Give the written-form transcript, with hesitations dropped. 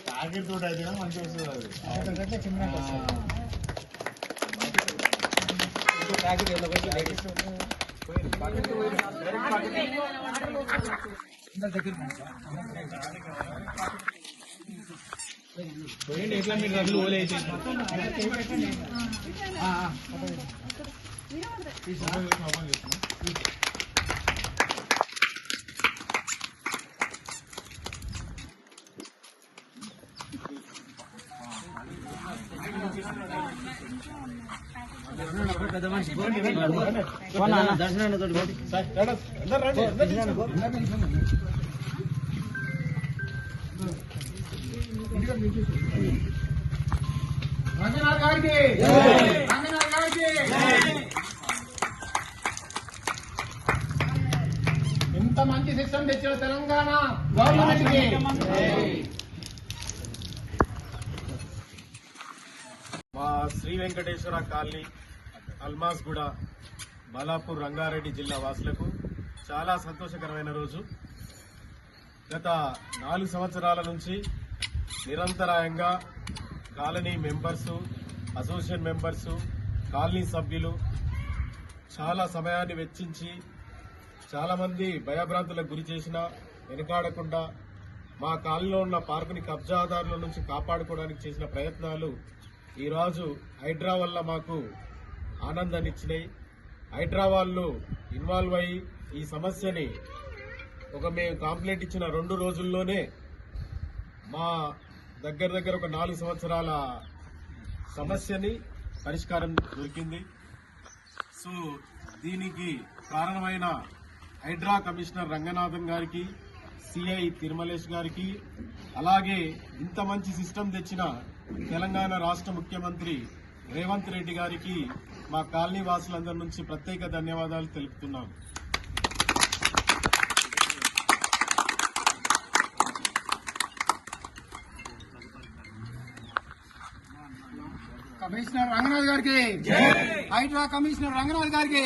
Target తోటి అయితే మంచిగా వస్తుంది పోయింది ఎట్లా మీరు రద్దులు ఓలేసి రంగనాథ్ గారికి ఇంత మంచి సిస్టమ్ తెచ్చిన తెలంగాణ గవర్నమెంట్ కి మా శ్రీ వెంకటేశ్వర కాలనీ అల్మాస్గూడ బాలాపూర్ రంగారెడ్డి జిల్లా వాసులకు చాలా సంతోషకరమైన రోజు. గత 4 సంవత్సరాల నుంచి నిరంతరాయంగా colony members, association members, colony సభ్యులు చాలా సమయాన్ని వెచ్చించి చాలామంది భయభ్రాంతులకు గురి చేసినా వెనుకాడకుండా మా కాలనీలో ఉన్న పార్కుని కబ్జాదారుల నుంచి కాపాడుకోవడానికి చేసిన ప్రయత్నాలు ఈరోజు హైడ్రా వల్ల మాకు ఆనందాన్ని ఇచ్చినాయి. హైడ్రా వాళ్ళు ఇన్వాల్వ్ అయ్యి ఈ సమస్యని మేము కంప్లైంట్ ఇచ్చిన 2 రోజుల్లోనే మా దగ్గర ఒక 4 సంవత్సరాల సమస్యని పరిష్కారం దొరికింది. సో దీనికి కారణమైన హైడ్రా కమిషనర్ రంగనాథన్ గారికి, సిఐ తిరుమలేష్ గారికి, అలాగే ఇంత మంచి సిస్టమ్ తెచ్చిన తెలంగాణ రాష్ట్ర ముఖ్యమంత్రి రేవంత్ రెడ్డి గారికి మా కాలనీ వాసులందరి నుంచి ప్రత్యేక ధన్యవాదాలు తెలుపుతున్నాను. కమిషనర్ రంగనాథ్ గారికి, హైడ్రా కమిషనర్ రంగనాథ్ గారికి.